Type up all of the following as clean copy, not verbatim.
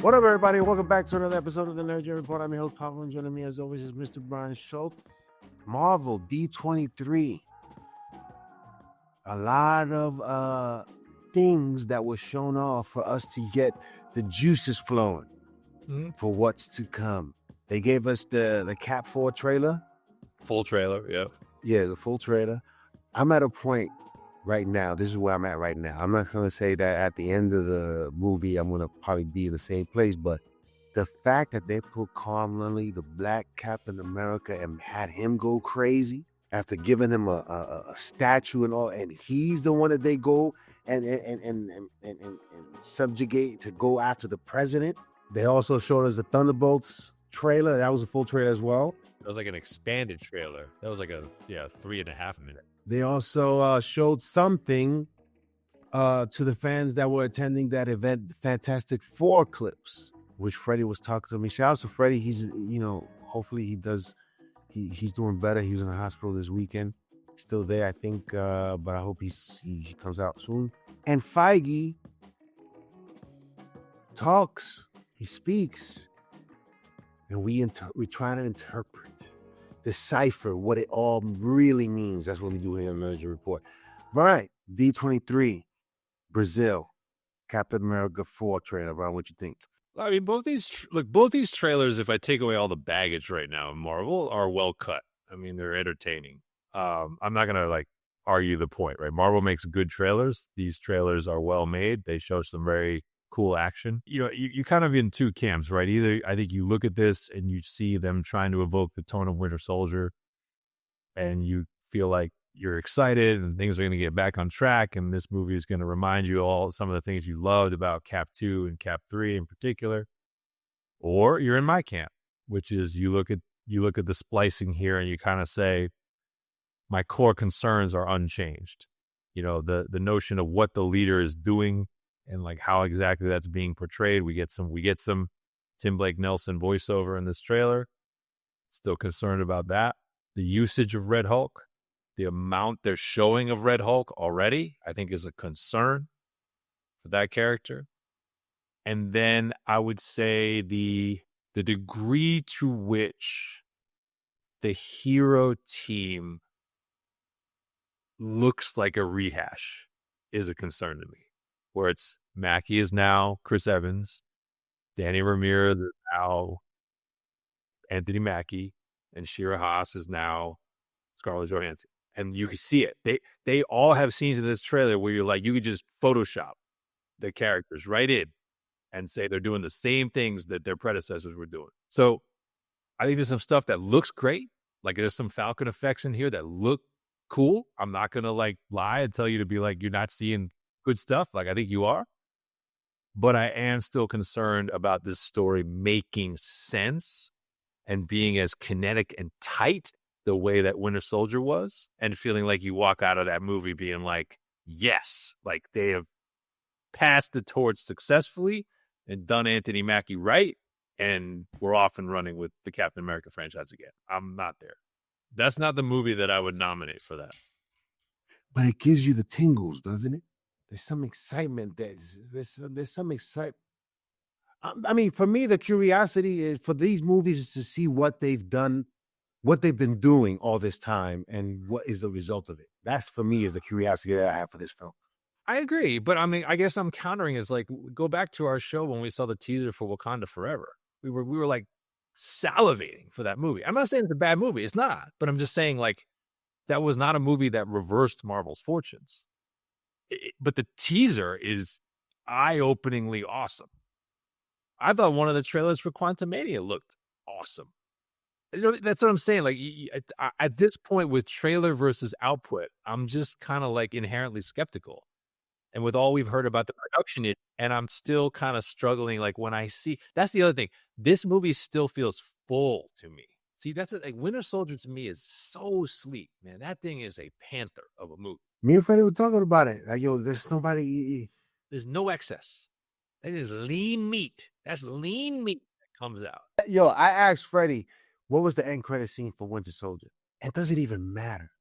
What up, everybody? Welcome back to another episode of the Nerd Gen Report. I'm your host, Pablo, and joining me as always is Mr. Brian Schultz. Marvel D23. A lot of things that were shown off for us to get the juices flowing for what's to come. They gave us the Cap 4 trailer. Full trailer, yeah. Yeah, the full trailer. I'm at a point right now. This is where I'm at right now. I'm not going to say that at the end of the movie, I'm going to probably be in the same place, but the fact that they put Carl Lindley, the Black Captain America, and had him go crazy after giving him a statue and all, and he's the one that they go and subjugate to go after the president. They also showed us the Thunderbolts trailer. That was a full trailer as well. That was like an expanded trailer. That was like a 3.5 minute. They also showed something to the fans that were attending that event, Fantastic Four clips, which Freddie was talking to me. Shout out to Freddie. He's, hopefully he's doing better. He was in the hospital this weekend. Still there, I think, but I hope he comes out soon. And Feige talks, he speaks, and we try to interpret, decipher what it all really means. That's what we do here in the Nerd Gen Report. All right, D23 Brazil, Captain America 4 trailer. Brian, what you think? I mean, both these trailers, if I take away all the baggage right now in Marvel, are well cut. I mean, they're entertaining. I'm not gonna argue the point, right? Marvel makes good trailers. These trailers are well made. They show some very cool action. You kind of in two camps, right? Either I think you look at this and you see them trying to evoke the tone of Winter Soldier, and you feel like you're excited and things are going to get back on track, and this movie is going to remind you all some of the things you loved about Cap 2 and Cap 3 in particular. Or you're in my camp, which is you look at the splicing here and you kind of say, my core concerns are unchanged. The notion of what the leader is doing and how exactly that's being portrayed. We get some Tim Blake Nelson voiceover in this trailer. Still concerned about that. The usage of Red Hulk, the amount they're showing of Red Hulk already, I think is a concern for that character. And then I would say the degree to which the hero team looks like a rehash is a concern to me. Where it's Mackie is now Chris Evans, Danny Ramirez is now Anthony Mackie, and Shira Haas is now Scarlett Johansson. And you can see it. They all have scenes in this trailer where you could just Photoshop the characters right in and say they're doing the same things that their predecessors were doing. So I think there's some stuff that looks great. There's some Falcon effects in here that look cool. I'm not going to lie and tell you to be you're not seeing good stuff. I think you are. But I am still concerned about this story making sense and being as kinetic and tight the way that Winter Soldier was, and feeling like you walk out of that movie being yes, they have passed the torch successfully and done Anthony Mackie right, and we're off and running with the Captain America franchise again. I'm not there. That's not the movie that I would nominate for that. But it gives you the tingles, doesn't it? There's some excitement. There's some excitement. I mean, for me, the curiosity is for these movies is to see what they've done, what they've been doing all this time, and what is the result of it. That's, for me, is the curiosity that I have for this film. I agree, but I mean, I guess I'm countering is go back to our show when we saw the teaser for Wakanda Forever. We were salivating for that movie. I'm not saying it's a bad movie. It's not, but I'm just saying that was not a movie that reversed Marvel's fortunes. But the teaser is eye-openingly awesome. I thought one of the trailers for Quantumania looked awesome. That's what I'm saying. At this point with trailer versus output, I'm just kind of inherently skeptical. And with all we've heard about the production, and I'm still kind of struggling. When I see, that's the other thing. This movie still feels full to me. See, that's it. Winter Soldier to me is so sleek, man. That thing is a panther of a movie. Me and Freddie were talking about it. There's nobody. There's no excess. That is lean meat. That's lean meat that comes out. I asked Freddie, what was the end credit scene for Winter Soldier? And does it even matter?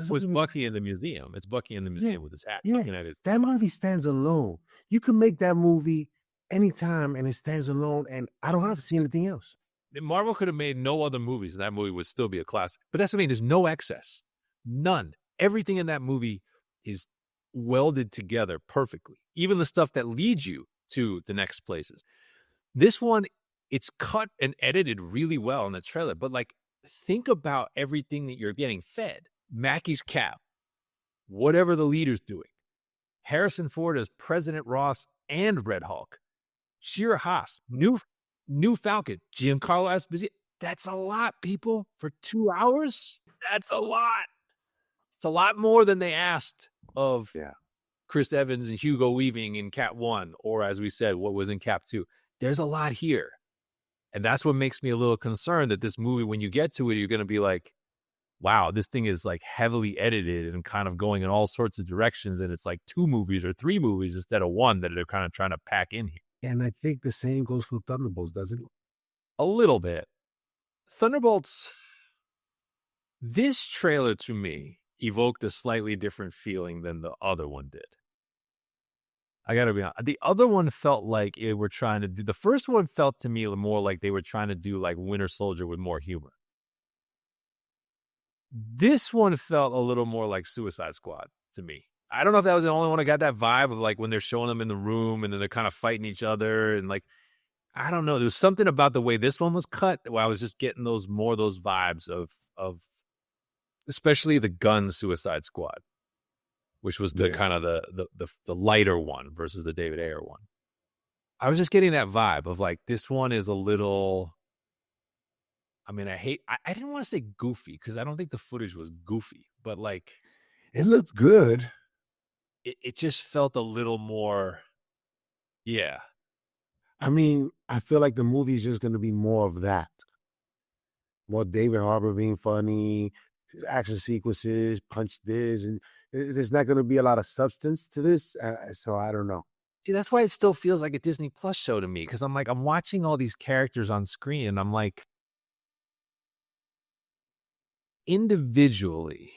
Was Bucky in the museum? It's Bucky in the museum with his hat. Yeah, that movie stands alone. You can make that movie anytime and it stands alone, and I don't have to see anything else. Marvel could have made no other movies, and that movie would still be a classic. But that's what I mean. There's no excess. None. Everything in that movie is welded together perfectly. Even the stuff that leads you to the next places. This one, it's cut and edited really well in the trailer. But like, think about everything that you're getting fed. Mackey's Cap, whatever the leader's doing. Harrison Ford as President Ross and Red Hulk. Shira Haas, new Falcon, Giancarlo Esposito. That's a lot, people, for 2 hours. That's a lot. It's a lot more than they asked of Chris Evans and Hugo Weaving in Cap 1, or as we said, what was in Cap 2. There's a lot here. And that's what makes me a little concerned that this movie, when you get to it, you're going to be like, wow, this thing is like heavily edited and kind of going in all sorts of directions. And it's like 2 movies or 3 movies instead of 1 that they're kind of trying to pack in here. And I think the same goes for Thunderbolts, doesn't it? A little bit. Thunderbolts, this trailer to me evoked a slightly different feeling than the other one did. I gotta be honest. The other one felt like it were trying to do, the first one felt to me more like they were trying to do like Winter Soldier with more humor. This one felt a little more like Suicide Squad to me. I don't know if that was the only one that got that vibe of like when they're showing them in the room and then they're kind of fighting each other and like, I don't know. There was something about the way this one was cut where I was just getting those vibes of especially the gun Suicide Squad, which was the kind of the lighter one versus the David Ayer one. I was just getting that vibe of like, this one is a little, I mean, I didn't want to say goofy because I don't think the footage was goofy, but like, it looked good. It just felt a little more, yeah. I mean, I feel like the movie is just going to be more of that. More David Harbour being funny, action sequences, punch this, and there's not going to be a lot of substance to this. So I don't know. See, that's why it still feels like a Disney Plus show to me, because I'm like, I'm watching all these characters on screen, and I'm like, individually,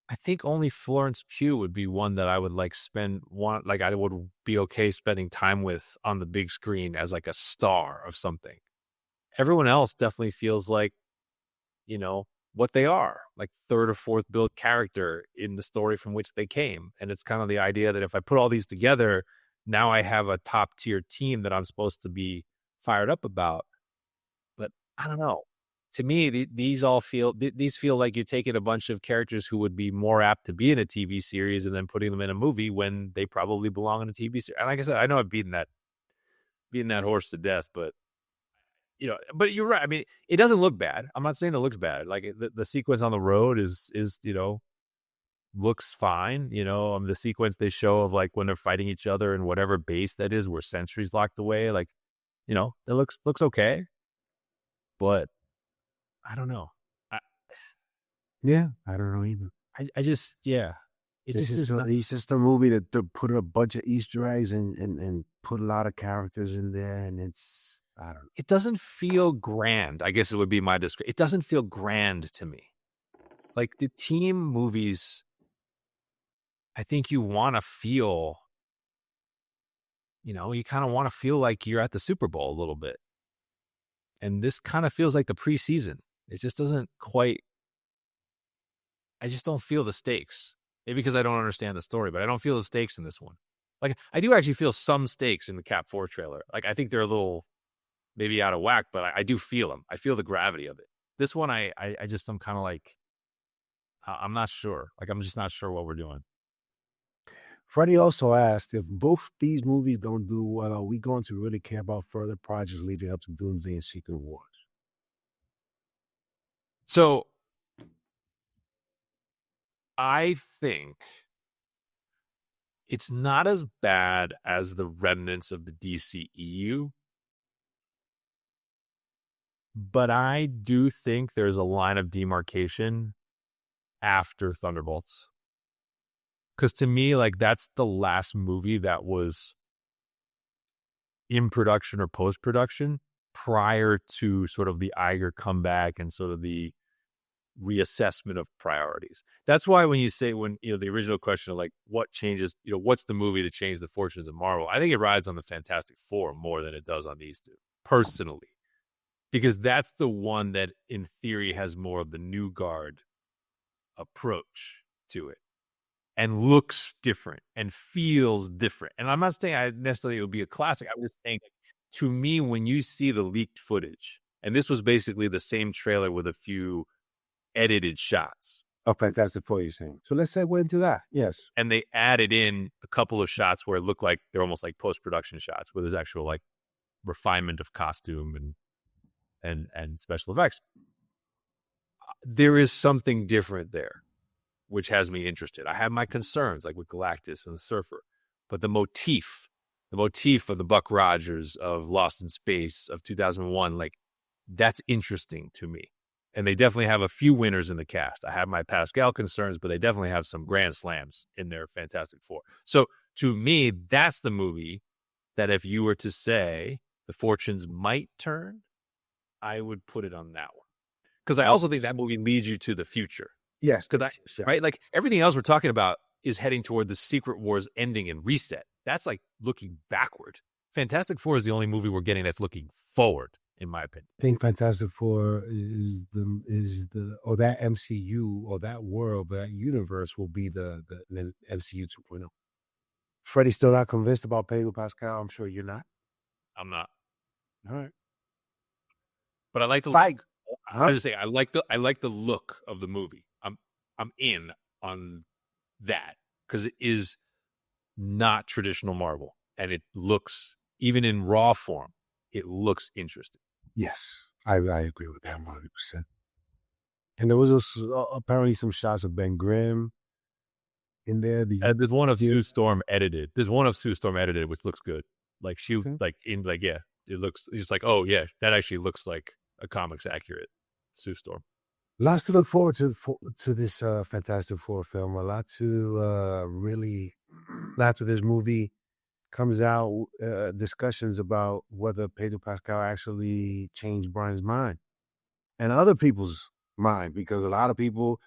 I think only Florence Pugh would be one that I would like I would be okay spending time with on the big screen as like a star of something. Everyone else definitely feels like, you know, what they are, like 3rd or 4th build character in the story from which they came. And it's kind of the idea that if I put all these together, now I have a top tier team that I'm supposed to be fired up about. But I don't know. To me, these feel like you're taking a bunch of characters who would be more apt to be in a TV series and then putting them in a movie when they probably belong in a TV series. And like I said, I know I've beaten that horse to death, but you know, but you're right. I mean, it doesn't look bad. I'm not saying it looks bad. Like the sequence on the road is you know, looks fine. You know, the sequence they show of like when they're fighting each other in whatever base that is where Sentry's locked away, like, you know, it looks okay. But I don't know. I don't know either. I just, yeah. It's just a movie that put a bunch of Easter eggs and put a lot of characters in there, and it's, I don't know. It doesn't feel grand, I guess it would be my description. It doesn't feel grand to me. Like the team movies, I think you want to feel, you know, you kind of want to feel like you're at the Super Bowl a little bit. And this kind of feels like the preseason. It just doesn't quite, I just don't feel the stakes. Maybe because I don't understand the story, but I don't feel the stakes in this one. Like, I do actually feel some stakes in the Cap 4 trailer. Like, I think they're a little maybe out of whack, but I do feel them. I feel the gravity of it. This one, I'm kind of like, I'm not sure. Like, I'm just not sure what we're doing. Freddie also asked, if both these movies don't do well, are we going to really care about further projects leading up to Doomsday and Secret Wars? So, I think it's not as bad as the remnants of the DCEU, but I do think there's a line of demarcation after Thunderbolts. Because to me, like, that's the last movie that was in production or post-production prior to sort of the Iger comeback and sort of the reassessment of priorities. That's why when you say, the original question of like what changes, what's the movie to change the fortunes of Marvel, I think it rides on the Fantastic Four more than it does on these two, personally, because that's the one that in theory has more of the new guard approach to it and looks different and feels different. And I'm not saying I necessarily it would be a classic. I'm just saying, to me, when you see the leaked footage, and this was basically the same trailer with a few edited shots. Oh, Fantastic Four, you're saying. So let's segue into that. Yes. And they added in a couple of shots where it looked like they're almost like post-production shots where there's actual like refinement of costume and special effects. There is something different there, which has me interested. I have my concerns, like with Galactus and the Surfer, but the motif of the Buck Rogers of Lost in Space of 2001, like that's interesting to me. And they definitely have a few winners in the cast. I have my Pascal concerns, but they definitely have some grand slams in their Fantastic Four. So to me, that's the movie that if you were to say the fortunes might turn, I would put it on that one. Because I also think that movie leads you to the future. Yes. Right? Like everything else we're talking about is heading toward the Secret Wars ending and reset. That's like looking backward. Fantastic Four is the only movie we're getting that's looking forward, in my opinion. I think Fantastic Four is that MCU or that world, that universe will be the MCU 2.0. Freddie's still not convinced about Pedro Pascal. I'm sure you're not. I'm not. All right. But I like the Feige. I just say I like the look of the movie. I'm in on that because it is not traditional Marvel, and it looks, even in raw form, it looks interesting. Yes, I agree with that 100%. And there was apparently some shots of Ben Grimm in there. There's one of Sue Storm edited. Which looks good. Like it looks just like, oh yeah, that actually looks like a comics accurate Sue Storm. Lots to look forward to this Fantastic Four film. A lot to really, after this movie comes out, discussions about whether Pedro Pascal actually changed Brian's mind and other people's mind, because a lot of people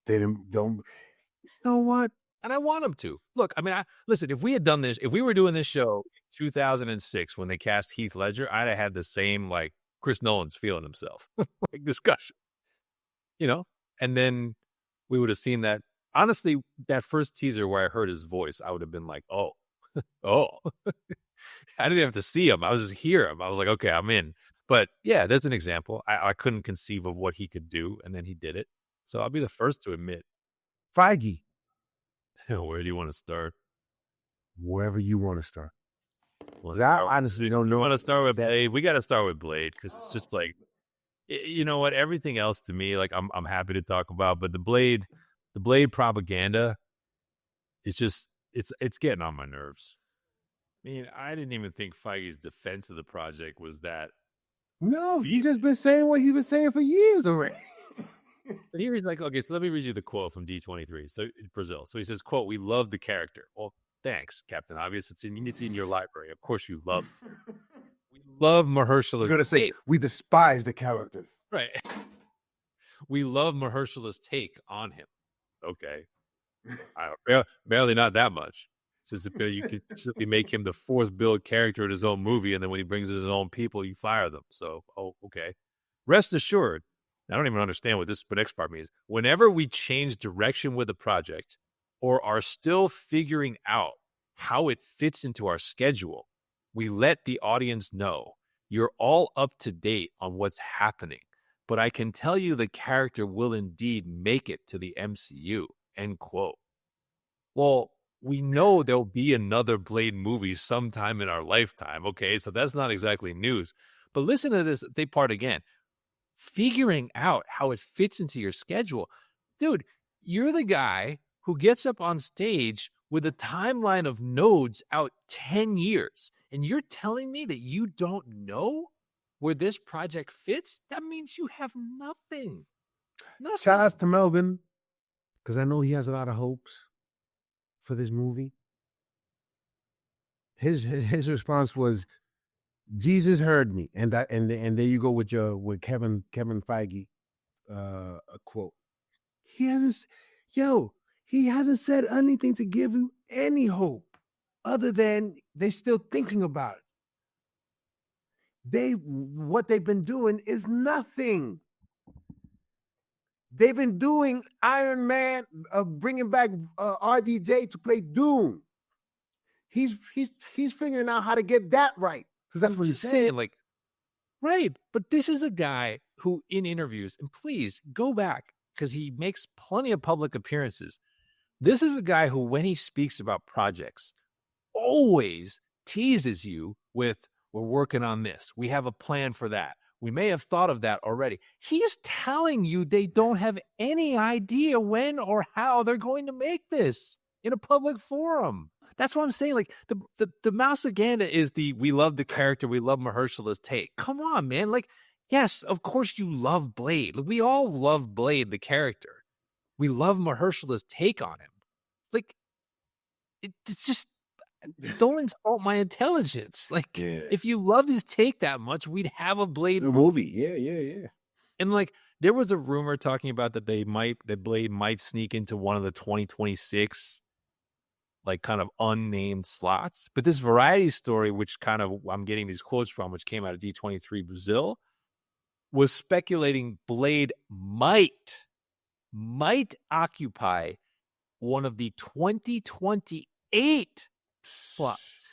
don't. You know what? And I want him to. Look, I mean, listen, if we were doing this show in 2006 when they cast Heath Ledger, I'd have had the same like Chris Nolan's feeling himself like discussion. And then we would have seen that. Honestly, that first teaser where I heard his voice, I would have been like, oh. I didn't have to see him. I was just hear him. I was like, okay, I'm in. But yeah, there's an example. I couldn't conceive of what he could do, and then he did it. So I'll be the first to admit. Feige. Where do you want to start? Wherever you want to start. Well, I honestly don't know. Want to start with Blade? We got to start with Blade because it's just like, you know what? Everything else to me, like I'm happy to talk about, but the Blade propaganda, it's just it's getting on my nerves. I mean, I didn't even think Feige's defense of the project was that. No, he's just been saying what he was saying for years already. But here he's like, okay, so let me read you the quote from D23. So Brazil. So he says, quote, "We love the character." Well, thanks, Captain Obvious. It's in your library. Of course you love it. We love Mahershala's. You're gonna say we despise the character. Right. We love Mahershala's take on him. Okay. Barely not that much. Since you could simply make him the fourth build character in his own movie, and then when he brings his own people, you fire them. So, okay. Rest assured, I don't even understand what this next part means. Whenever we change direction with a project or are still figuring out how it fits into our schedule, we let the audience know. You're all up to date on what's happening. But I can tell you the character will indeed make it to the MCU, end quote. Well, we know there'll be another Blade movie sometime in our lifetime, okay? So that's not exactly news. But listen to this part again. Figuring out how it fits into your schedule. Dude, you're the guy who gets up on stage with a timeline of nodes out 10 years, and you're telling me that you don't know where this project fits? That means you have nothing. Shout outs to Melvin, because I know he has a lot of hopes for this movie. His response was, "Jesus heard me," and there you go with Kevin Feige a quote. He hasn't, he hasn't said anything to give you any hope other than they're still thinking about it. What they've been doing is nothing. They've been doing Iron Man, bringing back RDJ to play Doom. He's figuring out how to get that right, because that's what he's saying. Like, right, but this is a guy who, in interviews, and please go back because he makes plenty of public appearances. This is a guy who, when he speaks about projects, always teases you with, "We're working on this. We have a plan for that. We may have thought of that already." He's telling you they don't have any idea when or how they're going to make this in a public forum. That's what I'm saying. Like, the Mousaganda is we love the character, we love Mahershala's take. Come on, man. Like, yes, of course you love Blade. We all love Blade, the character. We love Mahershala's take on him. Like, it's just, don't insult my intelligence. Like, if you love his take that much, we'd have a Blade movie. Yeah. And like, there was a rumor talking about that Blade might sneak into one of the 2026 like kind of unnamed slots. But this Variety story, which kind of I'm getting these quotes from, which came out of D23 Brazil, was speculating Blade might occupy one of the 2028 slots.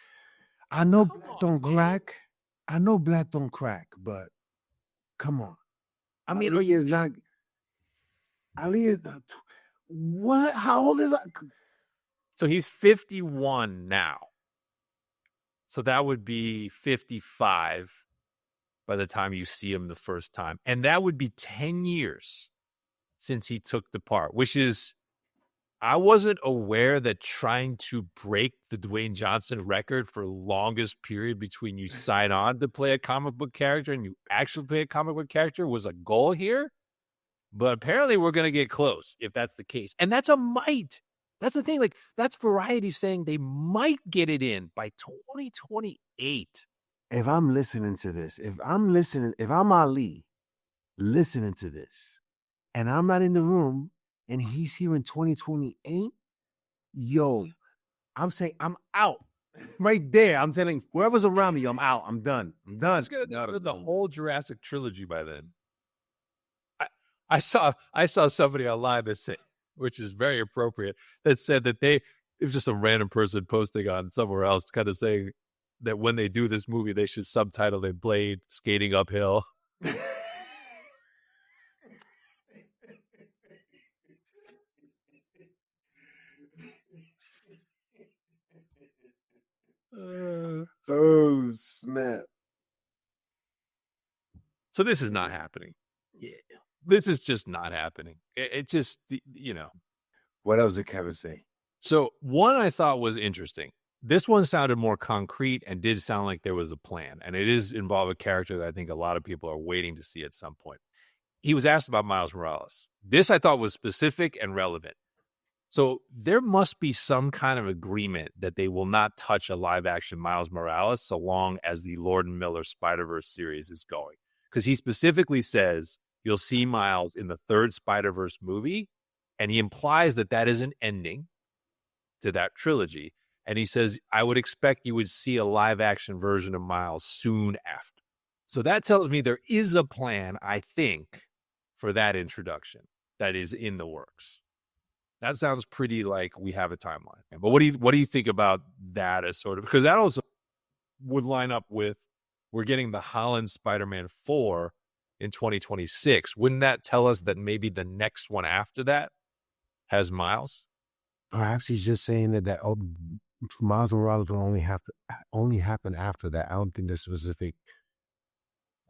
I know Black don't crack. I know Black don't crack, but come on. I mean, Ali is not. What? How old is that? So he's 51 now. So that would be 55 by the time you see him the first time. And that would be 10 years since he took the part, which is, I wasn't aware that trying to break the Dwayne Johnson record for longest period between you sign on to play a comic book character and you actually play a comic book character was a goal here. But apparently we're going to get close if that's the case. And that's a might. That's the thing. Like, that's Variety saying they might get it in by 2028. If I'm listening to this, if I'm Ali listening to this, and I'm not in the room, and he's here in 2028, I'm saying I'm out. Right there. I'm telling whoever's around me, I'm out. I'm done. It's gonna do the whole Jurassic trilogy by then. I saw somebody online that said, which is very appropriate, that said that it was just a random person posting on somewhere else, kind of saying that when they do this movie, they should subtitle it Blade Skating Uphill. Oh, snap. So this is not happening. Yeah. This is just not happening. It just, What else did Kevin say? So one I thought was interesting. This one sounded more concrete and did sound like there was a plan. And it is involve a character that I think a lot of people are waiting to see at some point. He was asked about Miles Morales. This I thought was specific and relevant. So there must be some kind of agreement that they will not touch a live action Miles Morales so long as the Lord and Miller Spider-Verse series is going. Because he specifically says you'll see Miles in the third Spider-Verse movie, and he implies that that is an ending to that trilogy. And he says, I would expect you would see a live-action version of Miles soon after. So that tells me there is a plan, I think, for that introduction that is in the works. That sounds pretty like we have a timeline. But what do you think about that as sort of, because that also would line up with we're getting the Holland Spider-Man 4 in 2026. Wouldn't that tell us that maybe the next one after that has Miles? Perhaps he's just saying that Miles Morales will only happen after that. I don't think that's specific.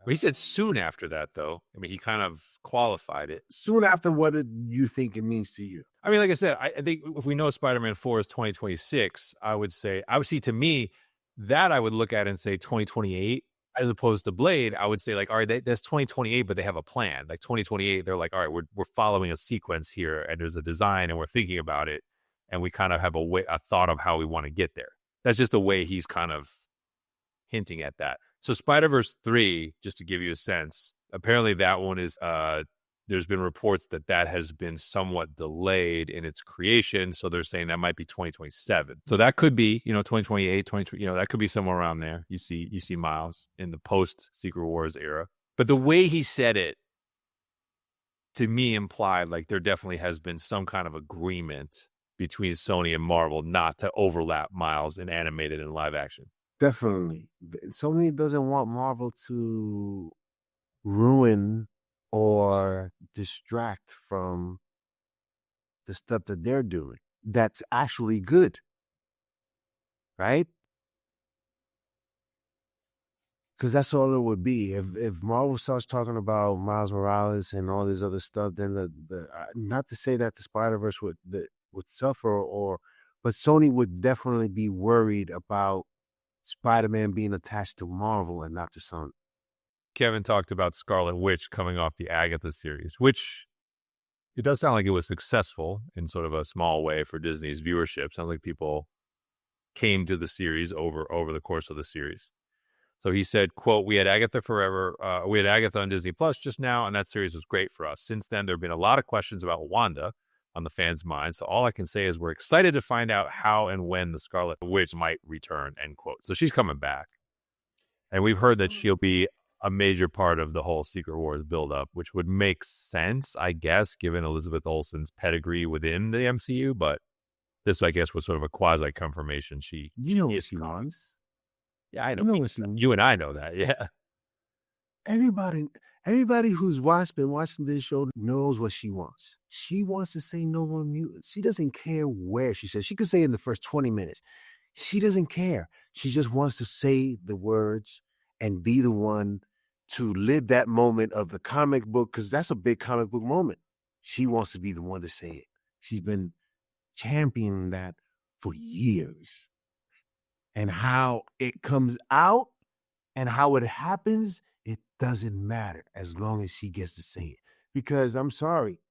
Well, he said soon after that, though. I mean, he kind of qualified it. Soon after, what do you think it means to you? I mean, like I said, I think if we know Spider-Man 4 is 2026, I would see to me that I would look at and say 2028. As opposed to Blade, I would say like, all right, that's 2028, but they have a plan. Like 2028, they're like, all right, we're following a sequence here, and there's a design, and we're thinking about it, and we kind of have a thought of how we want to get there. That's just the way he's kind of hinting at that. So Spider-Verse 3, just to give you a sense, apparently that one is there's been reports that has been somewhat delayed in its creation. So they're saying that might be 2027. So that could be, 2028, 2020, that could be somewhere around there. You see Miles in the post Secret Wars era. But the way he said it, to me, implied like there definitely has been some kind of agreement between Sony and Marvel not to overlap Miles in animated and live action. Definitely. Sony doesn't want Marvel to ruin or distract from the stuff that they're doing that's actually good, right? Because that's all it would be. If Marvel starts talking about Miles Morales and all this other stuff, then the not to say that the Spider-Verse would suffer, but Sony would definitely be worried about Spider-Man being attached to Marvel and not to Sony. Kevin talked about Scarlet Witch coming off the Agatha series, which it does sound like it was successful in sort of a small way for Disney's viewership. Sounds like people came to the series over the course of the series. So he said, quote, we had Agatha on Disney Plus just now, and that series was great for us. Since then, there have been a lot of questions about Wanda on the fans' minds. So all I can say is we're excited to find out how and when the Scarlet Witch might return, end quote. So she's coming back. And we've heard that she'll be a major part of the whole Secret Wars buildup, which would make sense, I guess, given Elizabeth Olsen's pedigree within the MCU. But this, I guess, was sort of a quasi-confirmation. You know what she wants. Yeah, I know. You and I know that, yeah. Everybody who's been watching this show knows what she wants. She wants to say no more mutants. She doesn't care where she says. She could say in the first 20 minutes. She doesn't care. She just wants to say the words and be the one to live that moment of the comic book, because that's a big comic book moment. She wants to be the one to say it. She's been championing that for years. And how it comes out and how it happens, it doesn't matter as long as she gets to say it. Because I'm sorry,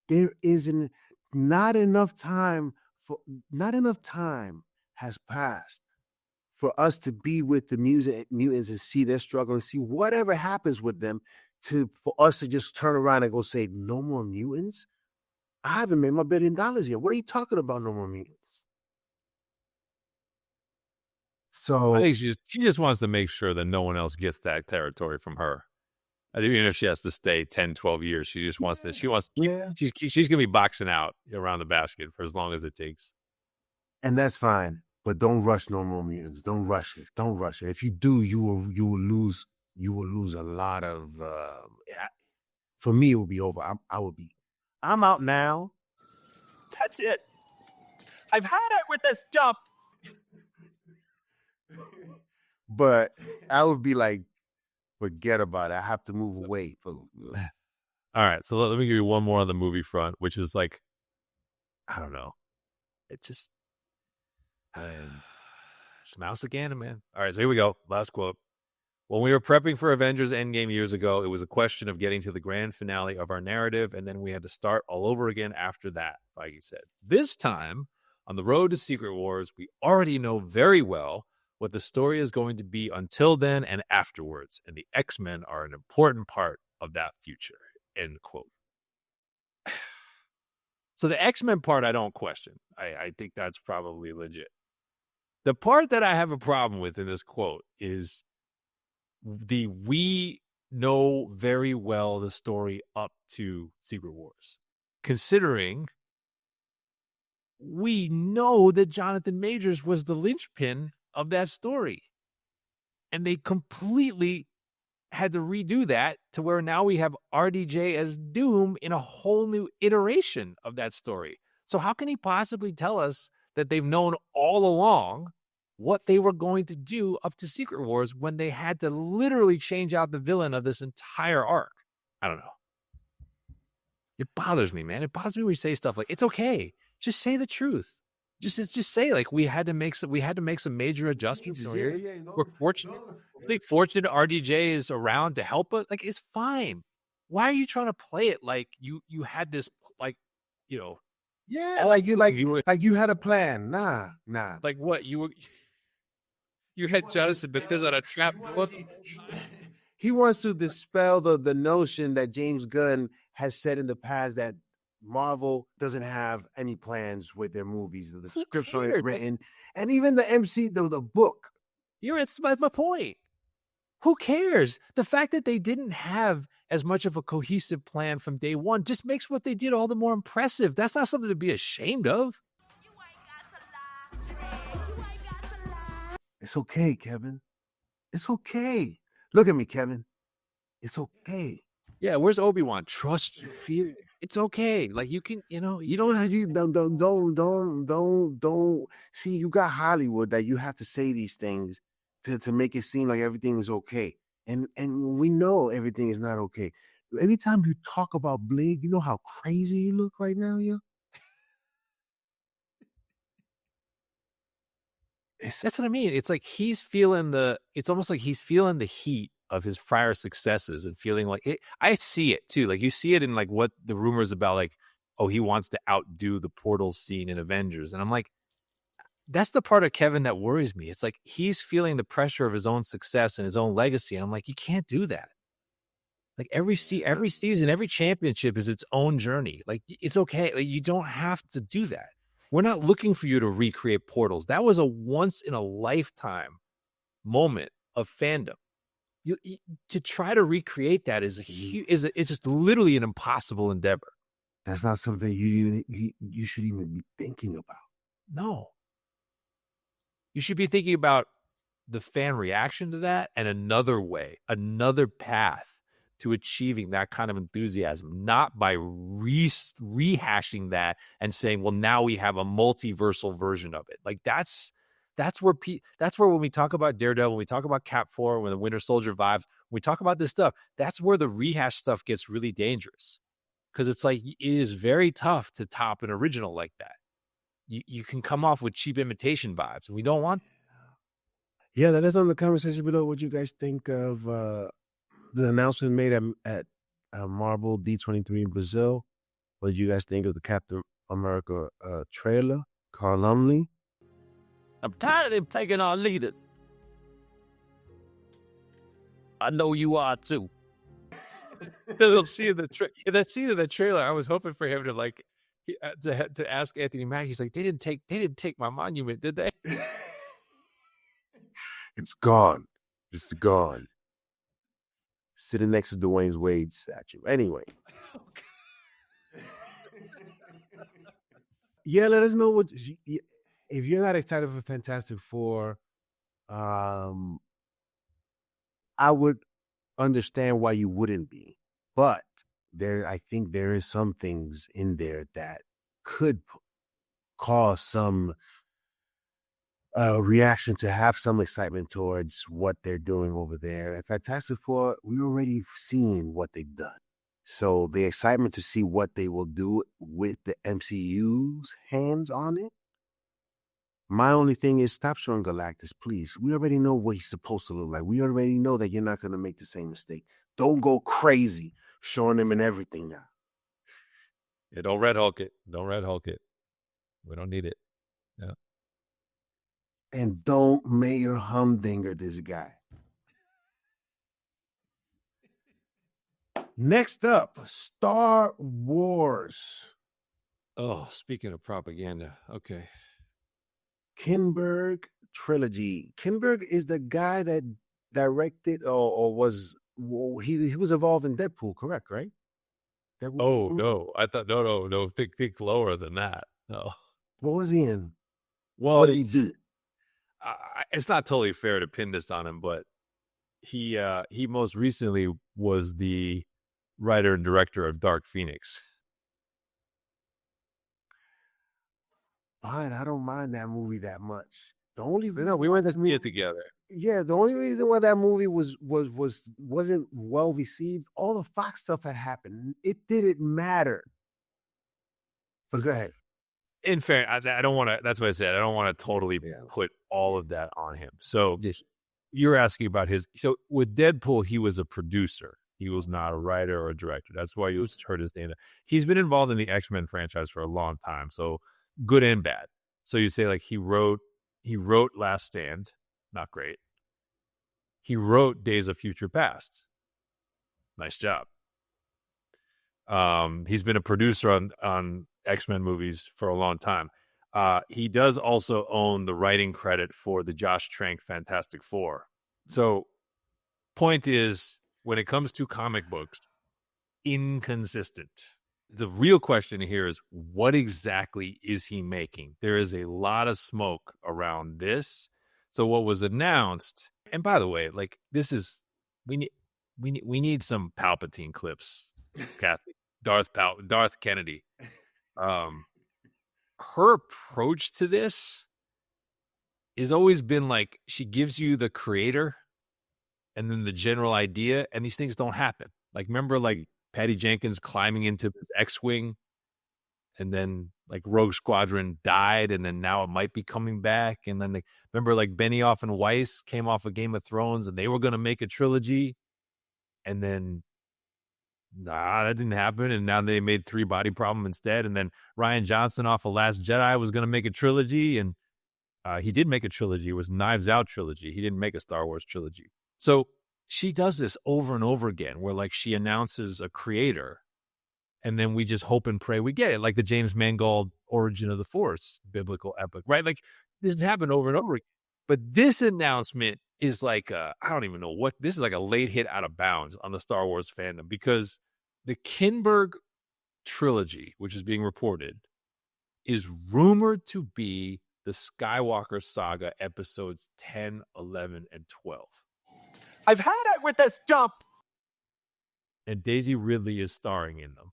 there isn't not enough time has passed for us to be with the mutants and see their struggle and see whatever happens with them, for us to just turn around and go say, no more mutants? I haven't made my $1 billion yet. What are you talking about, no more mutants? So I think she just wants to make sure that no one else gets that territory from her. I think even if she has to stay 10, 12 years, she just wants to, she's going to be boxing out around the basket for as long as it takes. And that's fine. But don't rush no more mutants. Don't rush it. Don't rush it. If you do, you will lose a lot of for me it will be over. I'm out now. That's it. I've had it with this jump. But I would be like, forget about it. I have to move away. All right, so let me give you one more on the movie front, which is like, I don't know. It just it's Mouse again, man. All right, so here we go. Last quote. When we were prepping for Avengers Endgame years ago, it was a question of getting to the grand finale of our narrative, and then we had to start all over again after that, Feige said. This time, on the road to Secret Wars, we already know very well what the story is going to be until then and afterwards, and the X-Men are an important part of that future, end quote. So the X-Men part I don't question. I think that's probably legit. The part that I have a problem with in this quote is we know very well the story up to Secret Wars, considering we know that Jonathan Majors was the linchpin of that story. And they completely had to redo that to where now we have RDJ as Doom in a whole new iteration of that story. So how can he possibly tell us that they've known all along what they were going to do up to Secret Wars when they had to literally change out the villain of this entire arc? I don't know. It bothers me, man. It bothers me when you say stuff like, it's okay. Just say the truth. Just say, like, we had to make some major adjustments. We're fortunate. I think fortunate RDJ is around to help us. Like, it's fine. Why are you trying to play it like you had this, like, Yeah, like you had a plan. Nah. Like what you had Jonathan Bethesda on a trap. He wants to dispel the notion that James Gunn has said in the past that Marvel doesn't have any plans with their movies. The scripts are written, and even the MC, the book. That's my point. Who cares? The fact that they didn't have as much of a cohesive plan from day one just makes what they did all the more impressive. That's not something to be ashamed of. It's okay, Kevin. It's okay. Look at me, Kevin. It's okay. Yeah, where's Obi-Wan? Trust your fear. It's okay. Like you can, you don't see. You got Hollywood that you have to say these things to make it seem like everything is okay, and we know everything is not okay. Every time you talk about Blade, you know how crazy you look right now, yo. That's what I mean. It's like it's almost like he's feeling the heat of his prior successes and feeling like it. I see it too. Like you see it in like what the rumors about, like, oh, he wants to outdo the portal scene in Avengers. And I'm like, that's the part of Kevin that worries me. It's like he's feeling the pressure of his own success and his own legacy. And I'm like, you can't do that. Like every season, every championship is its own journey. Like it's okay. Like you don't have to do that. We're not looking for you to recreate portals. That was a once in a lifetime moment of fandom. To try to recreate that is it's just literally an impossible endeavor. That's not something you should even be thinking about. No. You should be thinking about the fan reaction to that and another path to achieving that kind of enthusiasm, not by rehashing that and saying, well, now we have a multiversal version of it. Like that's where when we talk about Daredevil, when we talk about Cap 4, when the Winter Soldier vibes, when we talk about this stuff, that's where the rehash stuff gets really dangerous. Because it's like, it is very tough to top an original like that. You can come off with cheap imitation vibes, and we don't want. Yeah, let us know in the conversation below what you guys think of the announcement made at Marvel D23 in Brazil. What did you guys think of the Captain America trailer? Carl Lumley. I'm tired of them taking our leaders. I know you are too. They'll see in the scene of the trailer. I was hoping for him to like to ask Anthony Mackie. He's like, they didn't take my monument, did they? It's gone. It's gone. Sitting next to Dwayne Wade's statue. Anyway. Yeah, let us know what if you're not excited for Fantastic Four. I would understand why you wouldn't be, but I think there is some things in there that could cause some reaction to have some excitement towards what they're doing over there. At Fantastic Four, we already seen what they've done. So the excitement to see what they will do with the MCU's hands on it. My only thing is stop showing Galactus, please. We already know what he's supposed to look like. We already know that you're not going to make the same mistake. Don't go crazy showing him in everything now. Yeah, don't Red Hulk it. Don't Red Hulk it. We don't need it. Yeah. And don't Mayor Humdinger this guy. Next up, Star Wars. Oh, speaking of propaganda. Okay. Kinberg Trilogy. Kinberg is the guy that directed or was he was involved in Deadpool, correct? Right? Oh no, I thought no. Think lower than that. No. What was he in? Well, what did he do? It's not totally fair to pin this on him, but he most recently was the writer and director of Dark Phoenix. Fine, I don't mind that movie that much. The only we went to see it together. Yeah, the only reason why that movie wasn't well received, all the Fox stuff had happened. It didn't matter. But go ahead. In fair, I don't want to. That's what I said. I don't want to totally put all of that on him. So you're asking about his. So with Deadpool, he was a producer. He was not a writer or a director. That's why you heard his name. He's been involved in the X-Men franchise for a long time. So good and bad. So you say like he wrote Last Stand, not great. He wrote Days of Future Past, Nice job. He's been a producer on X-Men movies for a long time. He does also own the writing credit for the Josh Trank Fantastic Four. So, point is, when it comes to comic books, inconsistent. The real question here is, what exactly is he making? There is a lot of smoke around this. So what was announced, and by the way, like, this is, we need some Palpatine clips, Kathy. Darth Kennedy. Her approach to this has always been like, she gives you the creator and then the general idea, and these things don't happen. Like, remember, like, Patty Jenkins climbing into his X-Wing, and then, like, Rogue Squadron died, and then now it might be coming back. And then, remember, like, Benioff and Weiss came off of Game of Thrones, and they were going to make a trilogy, and then that didn't happen, and now they made 3 Body Problem instead. And then Rian Johnson off of Last Jedi was going to make a trilogy, and he did make a trilogy. It was Knives Out trilogy. He didn't make a Star Wars trilogy. So she does this over and over again, where, like, she announces a creator, and then we just hope and pray we get it, like the James Mangold Origin of the Force biblical epic, right? Like, this has happened over and over again. But this announcement is like, I don't even know what, this is like a late hit out of bounds on the Star Wars fandom, because the Kinberg trilogy, which is being reported, is rumored to be the Skywalker Saga episodes 10, 11, and 12. I've had it with this jump. And Daisy Ridley is starring in them.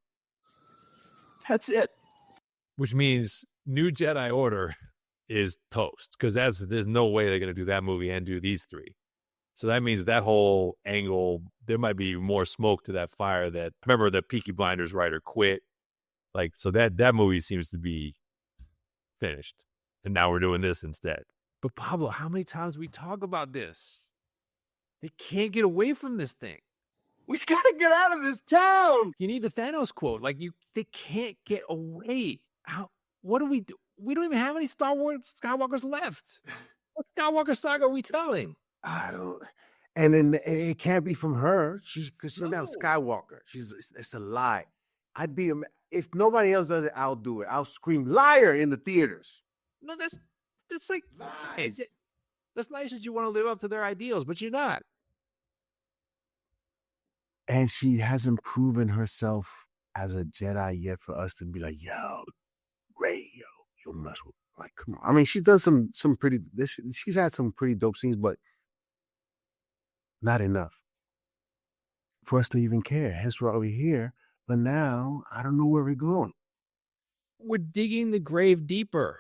That's it. Which means New Jedi Order is toast, because there's no way they're going to do that movie and do these 3. So that means that whole angle, there might be more smoke to that fire. That, remember, the Peaky Blinders writer quit. Like, so that movie seems to be finished. And now we're doing this instead. But Pablo, how many times we talk about this? They can't get away from this thing. We gotta get out of this town. You need the Thanos quote. Like, they can't get away. What do we do? We don't even have any Star Wars Skywalkers left. What Skywalker saga are we telling? I don't. And then it can't be from her. She's now Skywalker. It's a lie. If nobody else does it, I'll do it. I'll scream liar in the theaters. No, that's like, that's nice that you want to live up to their ideals, but you're not. And she hasn't proven herself as a Jedi yet for us to be like, yo, Rey, you mess with. Like, come on. I mean, she's done some pretty. She's had some pretty dope scenes, but not enough for us to even care. Hence why we're here. But now I don't know where we're going. We're digging the grave deeper.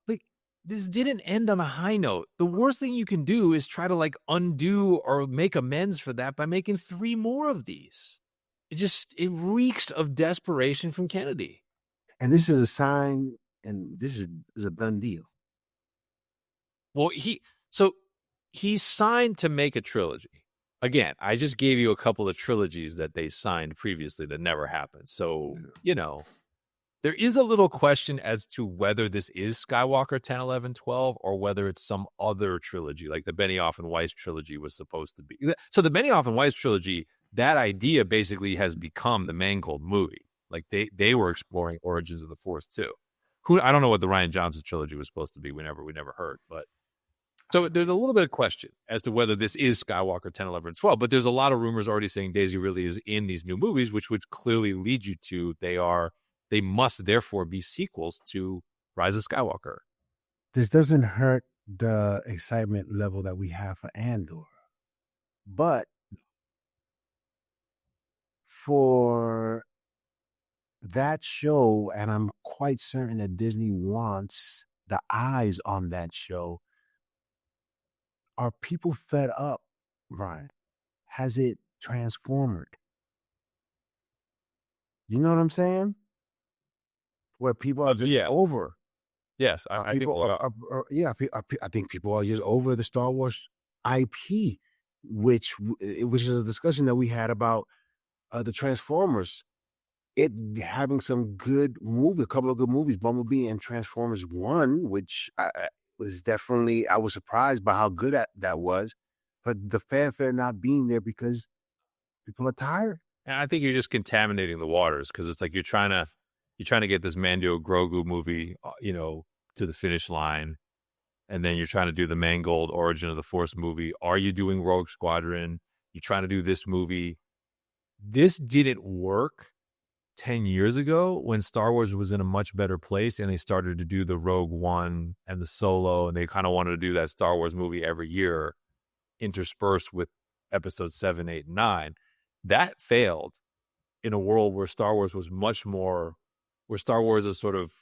Like, this didn't end on a high note. The worst thing you can do is try to, like, undo or make amends for that by making 3 more of these. It reeks of desperation from Kennedy. And this is a sign, and this is a done deal. Well, he's signed to make a trilogy. Again, I just gave you a couple of trilogies that they signed previously that never happened. So, there is a little question as to whether this is Skywalker 10, 11, 12, or whether it's some other trilogy, like the Benioff and Weiss trilogy was supposed to be. So the Benioff and Weiss trilogy, that idea basically has become the Mangold movie. Like, they were exploring Origins of the Force too. I don't know what the Rian Johnson trilogy was supposed to be. We never heard. But so there's a little bit of question as to whether this is Skywalker 10, 11, 12. But there's a lot of rumors already saying Daisy Ridley is in these new movies, which would clearly lead you to they must therefore be sequels to Rise of Skywalker. This doesn't hurt the excitement level that we have for Andor. But for that show, and I'm quite certain that Disney wants the eyes on that show, are people fed up, Brian? Has it transformed? You know what I'm saying? Where people are just over. Yes, I think I think people are just over the Star Wars IP, which is a discussion that we had about the Transformers. It having some good movie, a couple of good movies, Bumblebee and Transformers 1, which I was surprised by how good that was, but the fanfare not being there because People are tired. And I think you're just contaminating the waters because it's like you're trying to get this Mando Grogu movie, to the finish line, and then you're trying to do the Mangold Origin of the Force movie. Are you doing Rogue Squadron? You're trying to do this movie. This didn't work 10 years ago when Star Wars was in a much better place and they started to do the Rogue One and the Solo, and they kind of wanted to do that Star Wars movie every year interspersed with episodes 7, 8, and 9. That failed in a world where Star Wars was where Star Wars' sort of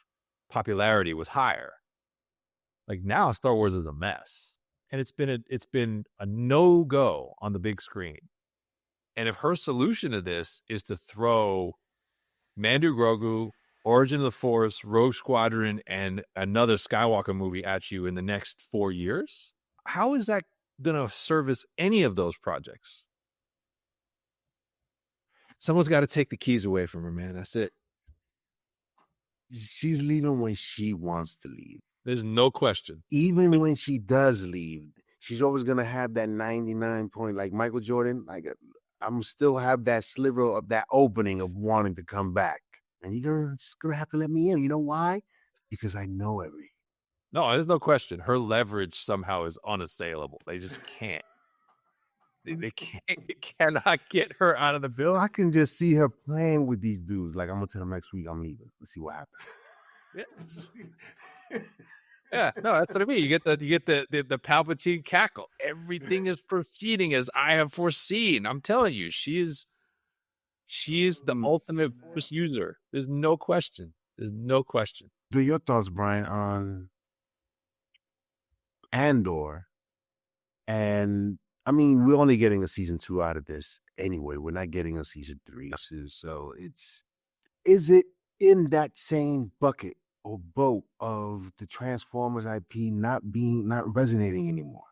popularity was higher. Like now Star Wars is a mess, and it's been a no-go on the big screen. And if her solution to this is to throw Mando Grogu, Origin of the Force, Rogue Squadron, and another Skywalker movie at you in the next 4 years, how is that going to service any of those projects? Someone's got to take the keys away from her, man. That's it. She's leaving when she wants to leave. There's no question. Even when she does leave, she's always going to have that 99 point, like Michael Jordan. Like, I'm still have that sliver of that opening of wanting to come back. And you're going to have to let me in. You know why? Because I know everything. No, there's no question. Her leverage somehow is unassailable. They just can't. They cannot get her out of the building. I can just see her playing with these dudes. Like, I'm going to tell them next week I'm leaving. Let's see what happens. Yeah, no, that's what I mean. You get the Palpatine cackle. Everything is proceeding as I have foreseen. I'm telling you, she is the ultimate Force user. There's no question. There's no question. What are your thoughts, Brian, on Andor? And I mean, we're only getting a season 2 out of this anyway. We're not getting a season 3. So is it in that same bucket or boat of the Transformers IP not resonating anymore?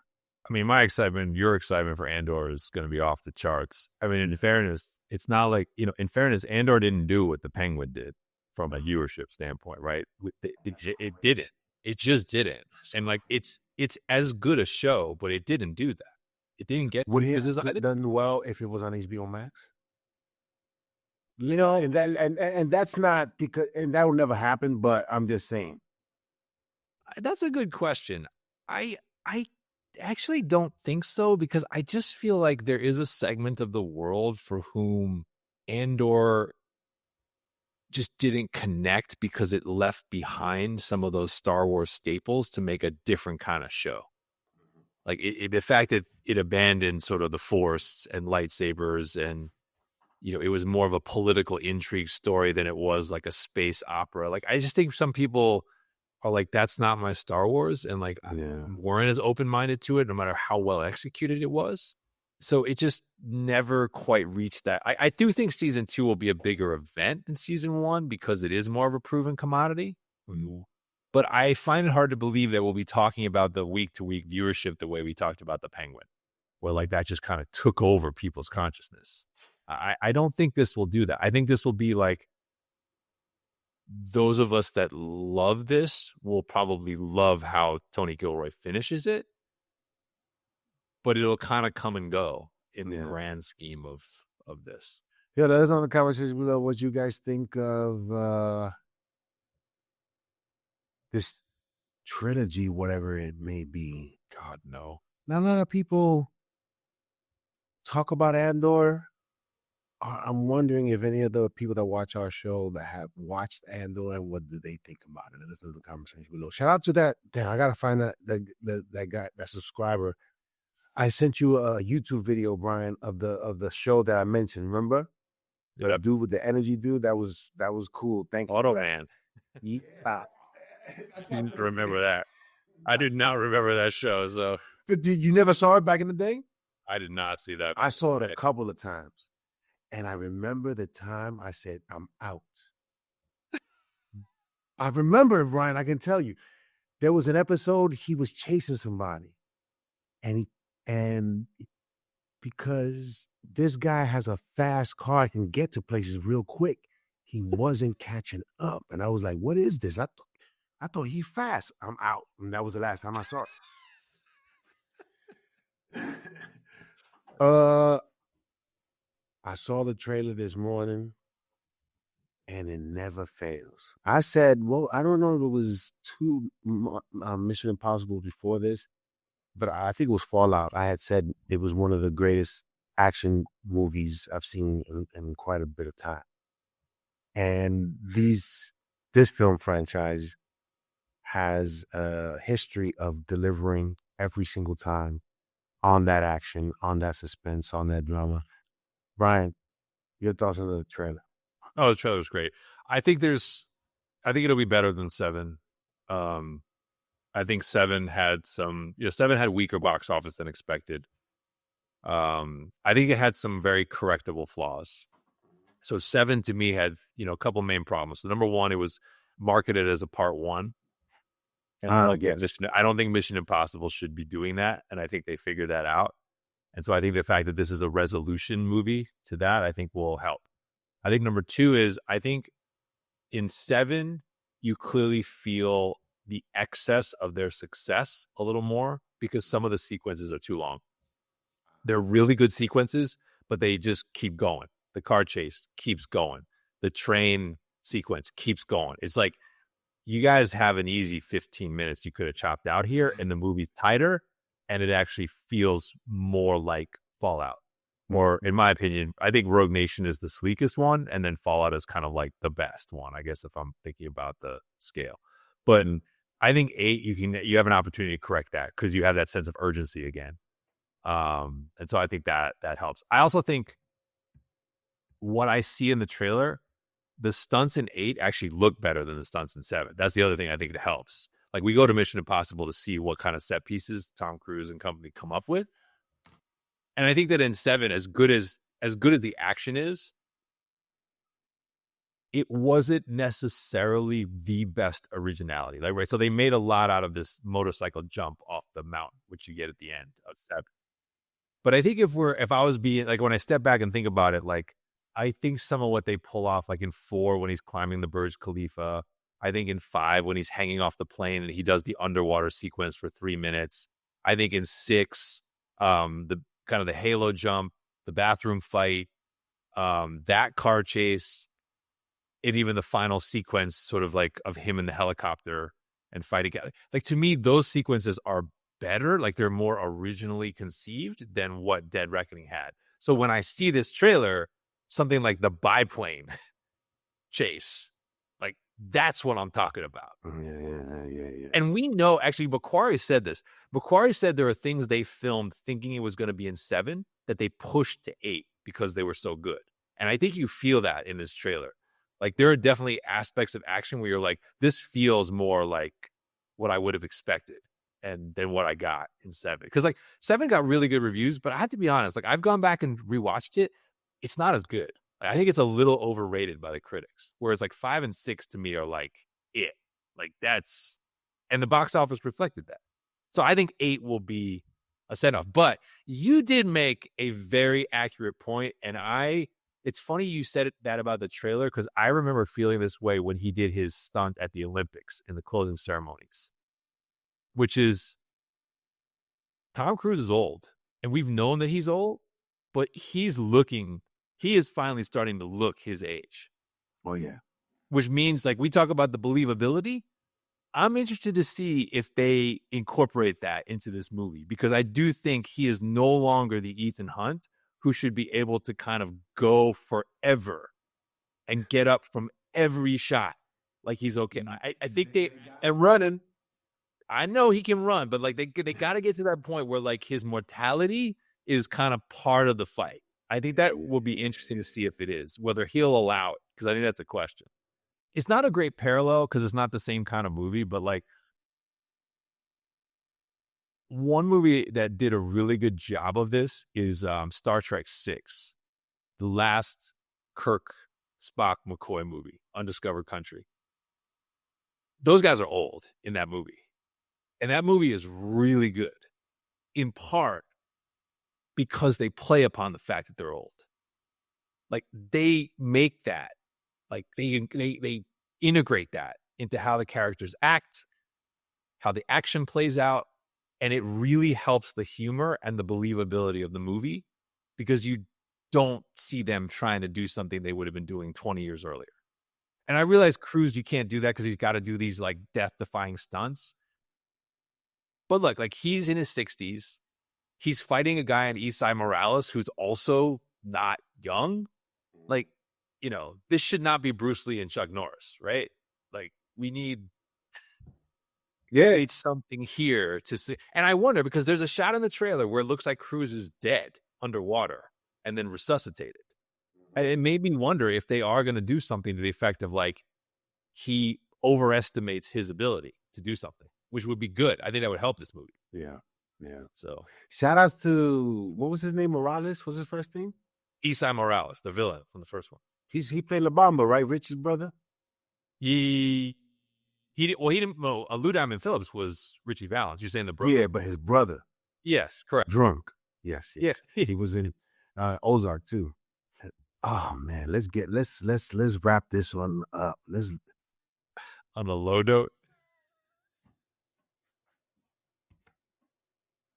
I mean, my excitement, your excitement for Andor is going to be off the charts. I mean, in fairness, it's not like, in fairness, Andor didn't do what the Penguin did from a viewership standpoint, right? It didn't. It just didn't. And like, it's as good a show, but it didn't do that. It didn't get. Would it have done well if it was on HBO Max? And that's not because, and that will never happen. But I'm just saying. That's a good question. I actually don't think so, because I just feel like there is a segment of the world for whom Andor just didn't connect because it left behind some of those Star Wars staples to make a different kind of show. Like the fact that it abandoned sort of the Force and lightsabers, and it was more of a political intrigue story than it was like a space opera. Like, I just think some people are like, that's not my Star Wars, and like weren't as open-minded to it, no matter how well executed it was. So it just never quite reached that. I do think season 2 will be a bigger event than season 1 because it is more of a proven commodity. Mm-hmm. But I find it hard to believe that we'll be talking about the week-to-week viewership the way we talked about the Penguin, where like that just kind of took over people's consciousness. I don't think this will do that. I think this will be like, those of us that love this will probably love how Tony Gilroy finishes it, but it'll kind of come and go in the grand scheme of this. Yeah, let us know in the conversation below what you guys think of this trilogy, whatever it may be. God, no. Not a lot of people talk about Andor. I'm wondering if any of the people that watch our show that have watched Andor, and what do they think about it? Listen to the conversation below. Shout out to that. Damn, I gotta find that guy, that subscriber. I sent you a YouTube video, Brian, of the show that I mentioned. Remember? The dude with the energy dude. That was cool. Thank you. Auto Man. Yeah. Remember that? I did not remember that show. So, but you never saw it back in the day? I did not see that. I saw it a couple of times. And I remember the time I said, I'm out. I remember, Brian, I can tell you. There was an episode he was chasing somebody. And because this guy has a fast car, can get to places real quick, he wasn't catching up. And I was like, what is this? I thought he fast. I'm out. And that was the last time I saw it. I saw the trailer this morning, and it never fails. I said, well, I don't know if it was two Mission Impossible before this, but I think it was Fallout. I had said it was one of the greatest action movies I've seen in quite a bit of time. And this film franchise has a history of delivering every single time on that action, on that suspense, on that drama. Brian, your thoughts on the trailer? Oh, the trailer's great. I think it'll be better than 7. I think 7 had 7 had weaker box office than expected. I think it had some very correctable flaws. So 7 to me had, a couple main problems. So number one, it was marketed as a part 1. And I don't think Mission Impossible should be doing that. And I think they figured that out. And so I think the fact that this is a resolution movie to that, I think will help. I think number 2 is, I think in 7, you clearly feel the excess of their success a little more because some of the sequences are too long. They're really good sequences, but they just keep going. The car chase keeps going. The train sequence keeps going. It's like, you guys have an easy 15 minutes you could have chopped out here, and the movie's tighter, and it actually feels more like Fallout. More, in my opinion, I think Rogue Nation is the sleekest one, and then Fallout is kind of like the best one, I guess, if I'm thinking about the scale. But I think 8, you have an opportunity to correct that because you have that sense of urgency again. And so I think that helps. I also think what I see in the trailer, the stunts in 8 actually look better than the stunts in 7. That's the other thing I think it helps. Like, we go to Mission Impossible to see what kind of set pieces Tom Cruise and company come up with. And I think that in 7, as good as the action is, it wasn't necessarily the best originality. Like, right, so they made a lot out of this motorcycle jump off the mountain, which you get at the end of 7. But I think if I was being, like, when I step back and think about it, like, I think some of what they pull off, like in 4 when he's climbing the Burj Khalifa, I think in 5 when he's hanging off the plane and he does the underwater sequence for 3 minutes. I think in 6, the kind of the halo jump, the bathroom fight, that car chase, and even the final sequence, sort of like of him in the helicopter and fighting. Like, to me, those sequences are better. Like, they're more originally conceived than what Dead Reckoning had. So when I see this trailer, something like the biplane chase, like, that's what I'm talking about. Yeah. And we know, actually, Macquarie said this. Macquarie said there are things they filmed thinking it was going to be in 7 that they pushed to 8 because they were so good. And I think you feel that in this trailer. Like, there are definitely aspects of action where you're like, this feels more like what I would have expected and than what I got in 7. Because, like, 7 got really good reviews, but I have to be honest, like, I've gone back and rewatched it. It's not as good. I think it's a little overrated by the critics. Whereas, like, 5 and 6 to me are like it. Like, that's, and the box office reflected that. So I think 8 will be a send-off. But you did make a very accurate point, and it's funny you said that about the trailer, because I remember feeling this way when he did his stunt at the Olympics in the closing ceremonies, which is, Tom Cruise is old, and we've known that he's old, but he is finally starting to look his age. Oh, yeah. Which means, like, we talk about the believability. I'm interested to see if they incorporate that into this movie, because I do think he is no longer the Ethan Hunt who should be able to kind of go forever and get up from every shot like he's okay. And I think and running, I know he can run, but like they got to get to that point where like his mortality is kind of part of the fight. I think that will be interesting to see if it is, whether he'll allow it, because I think that's a question. It's not a great parallel because it's not the same kind of movie, but like one movie that did a really good job of this is Star Trek VI, the last Kirk, Spock, McCoy movie, Undiscovered Country. Those guys are old in that movie. And that movie is really good, in part because they play upon the fact that they're old. Like, they make that, like, they integrate that into how the characters act, how the action plays out, and it really helps the humor and the believability of the movie, because don't see them trying to do something they would have been doing 20 years earlier. And I realize Cruise, you can't do that because he's got to do these like death-defying stunts. But look, like he's in his 60s. He's fighting a guy in Isai Morales who's also not young. Like, you know, this should not be Bruce Lee and Chuck Norris, right? Like, we need something here to see. And I wonder, because there's a shot in the trailer where it looks like Cruise is dead underwater and then resuscitated. And it made me wonder if they are going to do something to the effect of like he overestimates his ability to do something, which would be good. I think that would help this movie. Yeah. Yeah. So shout outs to, what was his name? Morales was his first name? Isai Morales, the villain from the first one. He played La Bamba, right? Rich's brother? He didn't know. Lou Diamond Phillips was Richie Valens. You're saying the brother? Yeah, but his brother. Yes, correct. Drunk. Yes. Yeah. He was in Ozark too. Oh man, let's wrap this one up. On a low note.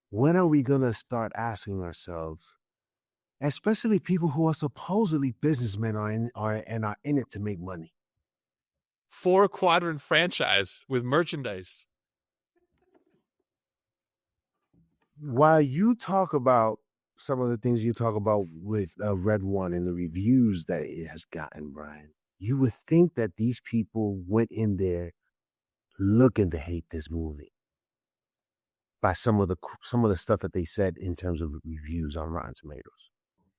When are we gonna start asking ourselves, especially people who are supposedly businessmen are in it to make money? 4-quadrant franchise with merchandise. While you talk about some of the things you talk about with Red One and the reviews that it has gotten, Brian, you would think that these people went in there looking to hate this movie by some of the stuff that they said in terms of reviews on Rotten Tomatoes.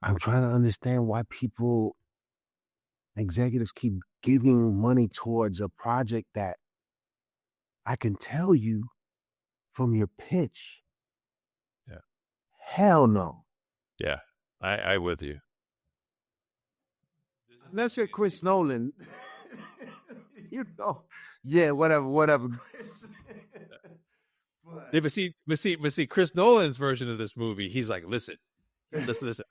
I'm trying to understand why executives keep giving money towards a project that I can tell you from your pitch. Yeah. Hell no. Yeah, I with you. Unless you're Chris Nolan, you know, yeah, whatever. Yeah, but see, Chris Nolan's version of this movie, he's like, listen. I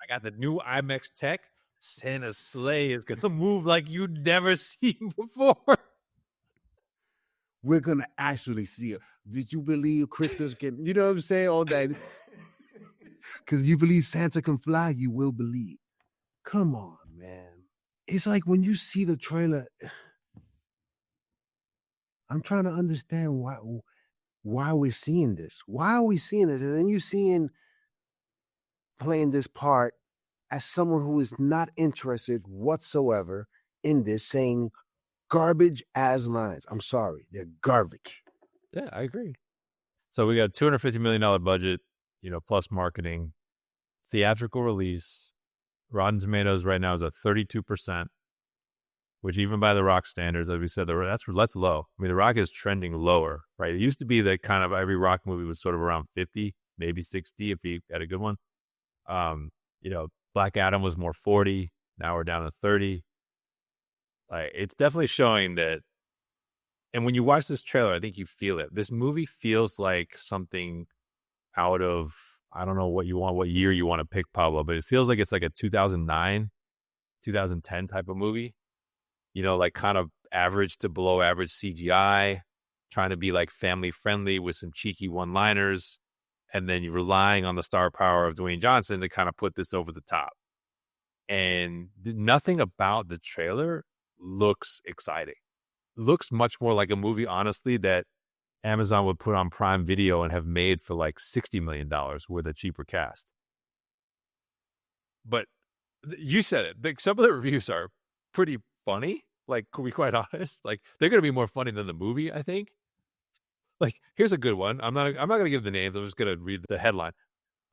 got the new IMAX tech. Santa's sleigh is gonna move like you'd never seen before. We're gonna actually see it. Did you believe Christmas can? You know what I'm saying? All that. Because you believe Santa can fly, you will believe. Come on, man. It's like when you see the trailer, I'm trying to understand why we're seeing this. Why are we seeing this? And then you seeing playing this part as someone who is not interested whatsoever in this, saying garbage as lines. I'm sorry, they're garbage. Yeah, I agree. So we got a $250 million budget, plus marketing, theatrical release. Rotten Tomatoes right now is at 32%, which even by The Rock standards, as we said, that's low. I mean, The Rock is trending lower, right? It used to be that kind of every Rock movie was sort of around 50, maybe 60 if he had a good one. Black Adam was more 40. Now we're down to 30. Like, it's definitely showing that. And when you watch this trailer, I think you feel it. This movie feels like something out of, I don't know what year you want to pick, Pablo, but it feels like it's like a 2009, 2010 type of movie. Like kind of average to below average CGI, trying to be like family friendly with some cheeky one-liners. And then you're relying on the star power of Dwayne Johnson to kind of put this over the top. And nothing about the trailer looks exciting. Looks much more like a movie, honestly, that Amazon would put on Prime Video and have made for like $60 million with a cheaper cast. But you said it. Some of the reviews are pretty funny. Like, to be quite honest, like they're going to be more funny than the movie, I think. Like, here's a good one. I'm not going to give the names. I'm just going to read the headline.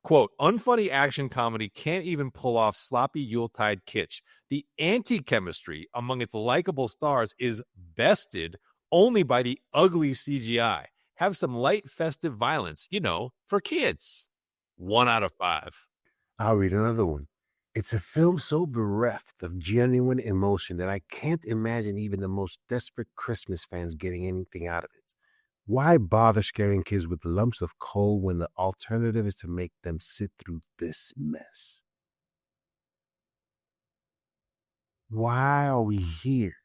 Quote, unfunny action comedy can't even pull off sloppy Yuletide kitsch. The anti-chemistry among its likable stars is bested only by the ugly CGI. Have some light festive violence, for kids. 1 out of 5. I'll read another one. It's a film so bereft of genuine emotion that I can't imagine even the most desperate Christmas fans getting anything out of it. Why bother scaring kids with lumps of coal when the alternative is to make them sit through this mess? Why are we here?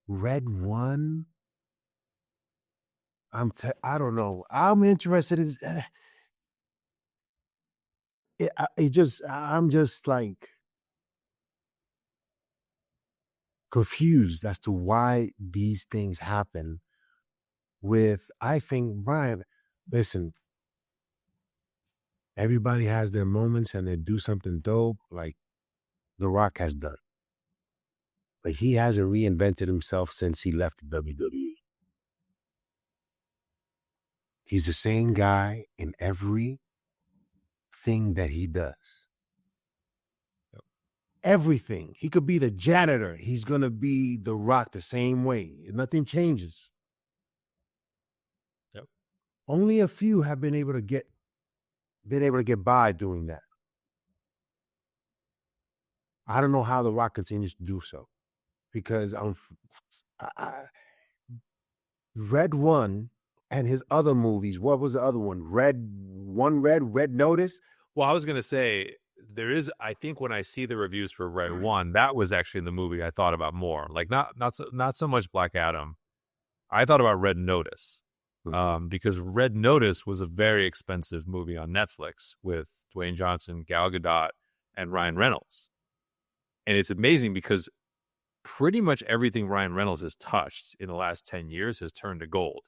Red One? I don't know. I'm interested in... I'm just like confused as to why these things happen I think, Brian, listen, everybody has their moments and they do something dope like The Rock has done. But he hasn't reinvented himself since he left the WWE. He's the same guy in every thing that he does. Yep. Everything. He could be the janitor. He's going to be The Rock the same way. Nothing changes. Yep. Only a few have been able to get by doing that. I don't know how The Rock continues to do so, because Red One and his other movies. What was the other one? Red Notice. Well, I was gonna say there is. I think when I see the reviews for Red One, that was actually the movie I thought about more. Like not so much Black Adam. I thought about Red Notice. Because Red Notice was a very expensive movie on Netflix with Dwayne Johnson, Gal Gadot, and Ryan Reynolds. And it's amazing because pretty much everything Ryan Reynolds has touched in the last 10 years has turned to gold,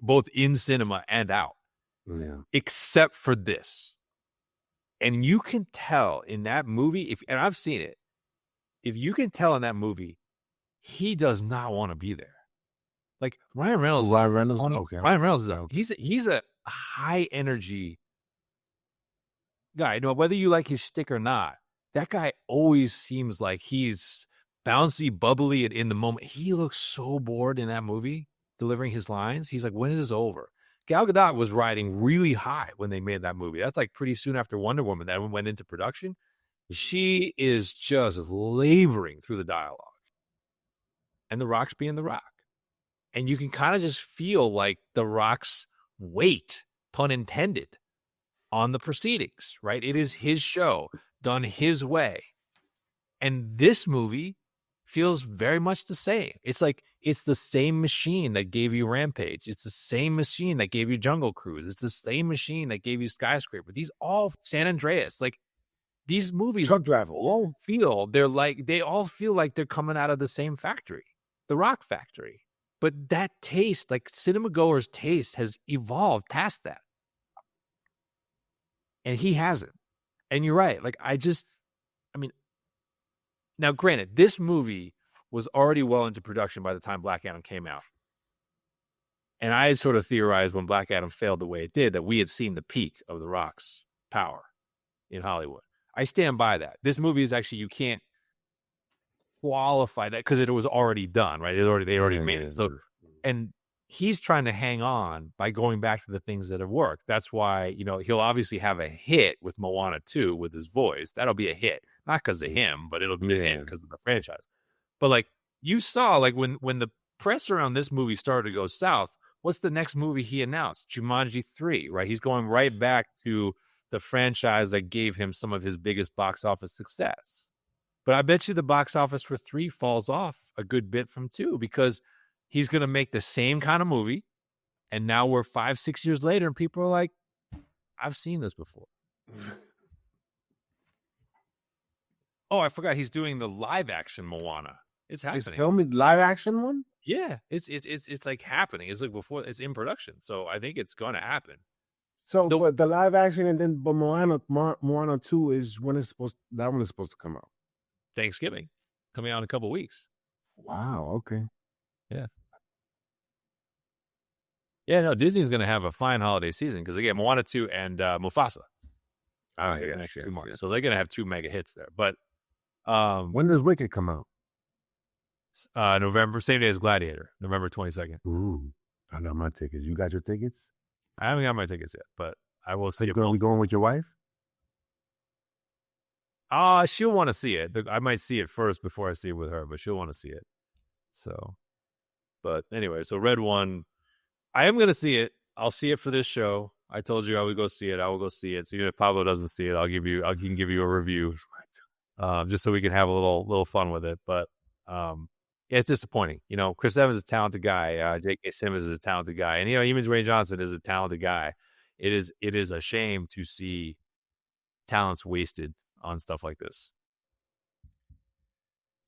both in cinema and out, except for this. And you can tell in that movie, and I've seen it, if you can tell in that movie, he does not want to be there. Like Ryan Reynolds. Okay. Ryan Reynolds he's a high energy guy. You know, whether you like his shtick or not, that guy always seems like he's bouncy, bubbly, and in the moment. He looks so bored in that movie, delivering his lines. He's like, when is this over? Gal Gadot was riding really high when they made that movie. That's like pretty soon after Wonder Woman that went into production. She is just laboring through the dialogue. And The Rock's being The Rock. And you can kind of just feel like The Rock's weight, pun intended, on the proceedings, right? It is his show, done his way. And this movie feels very much the same. It's like it's the same machine that gave you Rampage. It's the same machine that gave you Jungle Cruise. It's the same machine that gave you Skyscraper. These all San Andreas, like these movies Truck Driver. they all feel like they're coming out of the same factory, the Rock factory. But that taste, like cinema goers' taste, has evolved past that. And he hasn't. And you're right. Like, now granted, this movie was already well into production by the time Black Adam came out. And I had sort of theorized when Black Adam failed the way it did that we had seen the peak of The Rock's power in Hollywood. I stand by that. This movie is actually, you can't qualify that because it was already done, right? They already made it. So, and he's trying to hang on by going back to the things that have worked. That's why, he'll obviously have a hit with Moana 2 with his voice. That'll be a hit, not because of him, but it'll be a hit because of the franchise. But like you saw, like when the press around this movie started to go south, what's the next movie he announced? Jumanji 3, right? He's going right back to the franchise that gave him some of his biggest box office success. But I bet you the box office for 3 falls off a good bit from 2 because he's going to make the same kind of movie. And now we're 5-6 years later and people are like, I've seen this before. Oh, I forgot he's doing the live action Moana. It's happening. He's filming live action one? Yeah, it's like happening. It's like before it's in production. So I think it's going to happen. So but the live action and then but Moana 2 is when that one is supposed to come out. Thanksgiving, coming out in a couple of weeks. Wow. Okay. Yeah. Yeah. No, Disney's going to have a fine holiday season because they get Moana 2 and Mufasa. Oh yeah. So they're going to have 2 mega hits there. But when does Wicked come out? November, same day as Gladiator, November 22nd. Ooh, I got my tickets. You got your tickets? I haven't got my tickets yet, but I will see. You're going to be going with your wife? She'll want to see it. I might see it first before I see it with her, but she'll want to see it. So, but anyway, so Red One, I am going to see it. I'll see it for this show. I told you I would go see it. I will go see it. So even if Pablo doesn't see it, I can give you a review, just so we can have a little fun with it. But yeah, it's disappointing. Chris Evans is a talented guy. J.K. Simmons is a talented guy, and even Dwayne Johnson is a talented guy. It is a shame to see talent's wasted on stuff like this.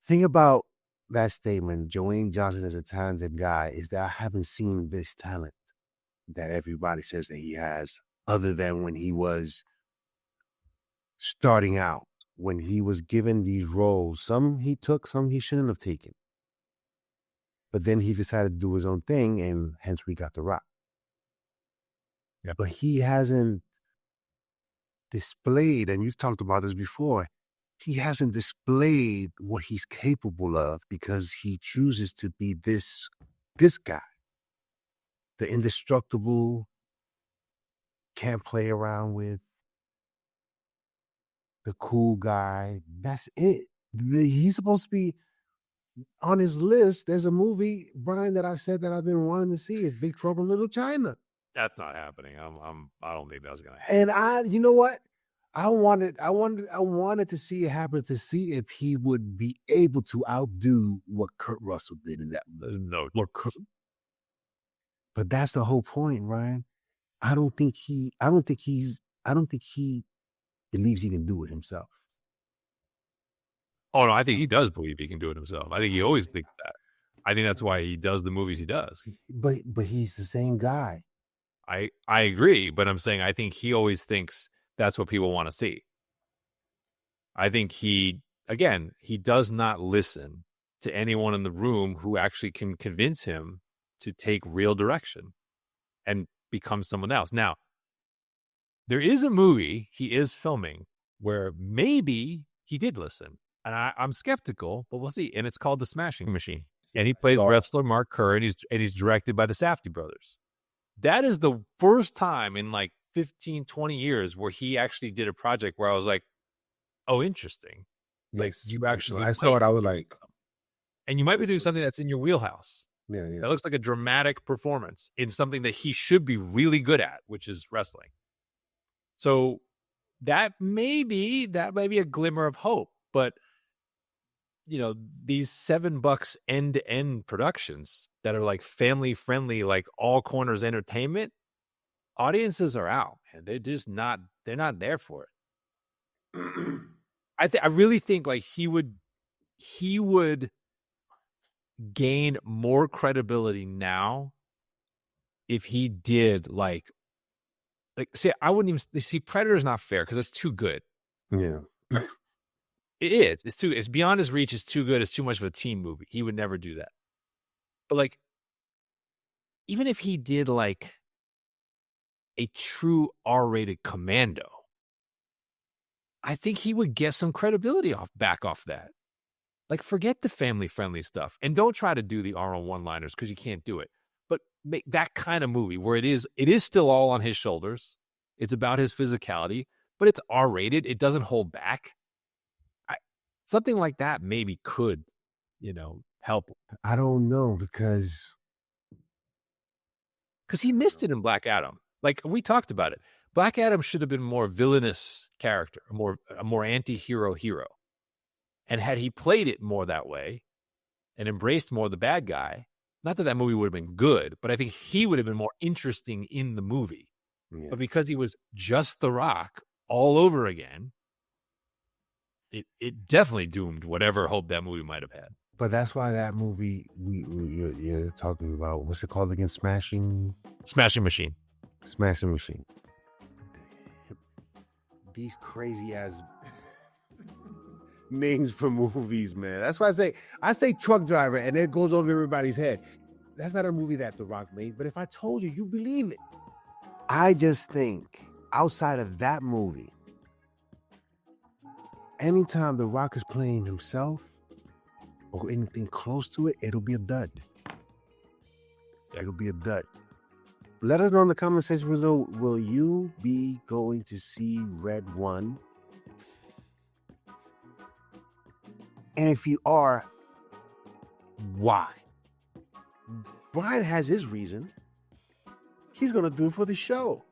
Thing about that statement, Dwayne Johnson is a talented guy, is that I haven't seen this talent that everybody says that he has, other than when he was starting out, when he was given these roles. Some he took, some he shouldn't have taken. But then he decided to do his own thing, and hence we got The Rock. Yeah. But he hasn't displayed, and you've talked about this before, he hasn't displayed what he's capable of because he chooses to be this guy. The indestructible, can't play around with, the cool guy. That's it. He's supposed to be on his list. There's a movie, Brian, that I said that I've been wanting to see. It's Big Trouble in Little China. That's not happening. I don't think that's gonna happen. And you know what? I wanted to see it happen, to see if he would be able to outdo what Kurt Russell did in that movie. There's no. But that's the whole point, Ryan. I don't think he believes he can do it himself. Oh no, I think he does believe he can do it himself. I think he always thinks that. I think that's why he does the movies he does. But he's the same guy. I agree, but I'm saying I think he always thinks that's what people want to see. I think he does not listen to anyone in the room who actually can convince him to take real direction and become someone else. Now, there is a movie he is filming where maybe he did listen. And I'm skeptical, but we'll see. And it's called The Smashing Machine. And he plays wrestler Mark Kerr, and he's directed by the Safdie brothers. That is the first time in like 15, 20 years where he actually did a project where I was like, oh, interesting. Like you actually, I saw it, I was like, and you might be doing something that's in your wheelhouse. Yeah. That looks like a dramatic performance in something that he should be really good at, which is wrestling. So that may be a glimmer of hope, but you know, these $7 end-to-end productions that are like family friendly, like all corners entertainment, audiences are out, and they're not there for it. I really think like he would gain more credibility now if he did like see, I wouldn't even see Predator's not fair because it's too good. Yeah. It is. It's beyond his reach. It's too good. It's too much of a team movie. He would never do that. But like, even if he did like a true R-rated Commando, I think he would get some credibility back off that. Like, forget the family-friendly stuff. And don't try to do the R on one-liners because you can't do it. But make that kind of movie where it is still all on his shoulders. It's about his physicality, but it's R-rated. It doesn't hold back. Something like that maybe could, help. I don't know because he missed it in Black Adam. Like we talked about it. Black Adam should have been more villainous character, a more anti-hero hero. And had he played it more that way and embraced more the bad guy, not that movie would have been good, but I think he would have been more interesting in the movie. Yeah. But because he was just The Rock all over again, it definitely doomed whatever hope that movie might have had. But that's why that movie you're talking about, what's it called again? Smashing Machine. Smashing Machine. These crazy ass names for movies, man. That's why I say Truck Driver, and it goes over everybody's head. That's not a movie that The Rock made, but if I told you, you believe it. I just think outside of that movie, anytime The Rock is playing himself or anything close to it, it'll be a dud. It'll be a dud. Let us know in the comment section below, will you be going to see Red 1? And if you are, why? Brian has his reason. He's going to do it for the show.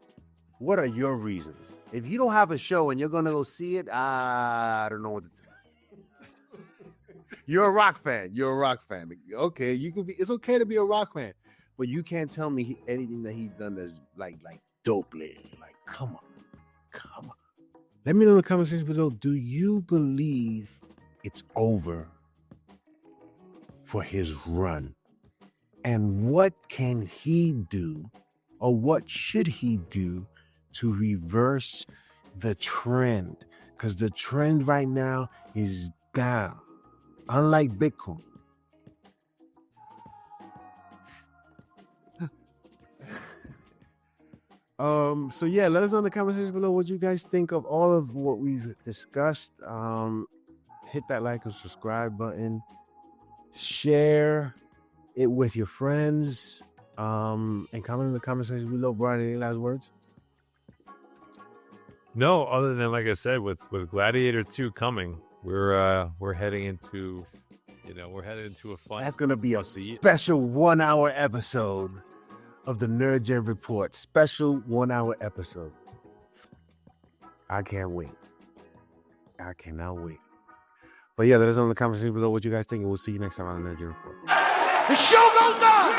What are your reasons? If you don't have a show and you're going to go see it, I don't know what to say. You're a Rock fan. Okay, you can be. It's okay to be a Rock fan, but you can't tell me anything that he's done that's like dope lately. Like, come on. Let me know in the comment section below, do you believe it's over for his run? And what can he do, or what should he do to reverse the trend? Because the trend right now is down, unlike Bitcoin. So yeah, let us know in the comment section below what you guys think of all of what we've discussed. Hit that like and subscribe button, share it with your friends, and comment in the comment section below. Brian, any last words? No, other than like I said, with Gladiator 2 coming, we're heading into, we're heading into a fun. That's gonna be a see. special 1 hour episode of the Nerd Gen Report. Special 1 hour episode. I can't wait. I cannot wait. But yeah, let us know in the comment section below what you guys think, and we'll see you next time on the Nerd Gen Report. The show goes on!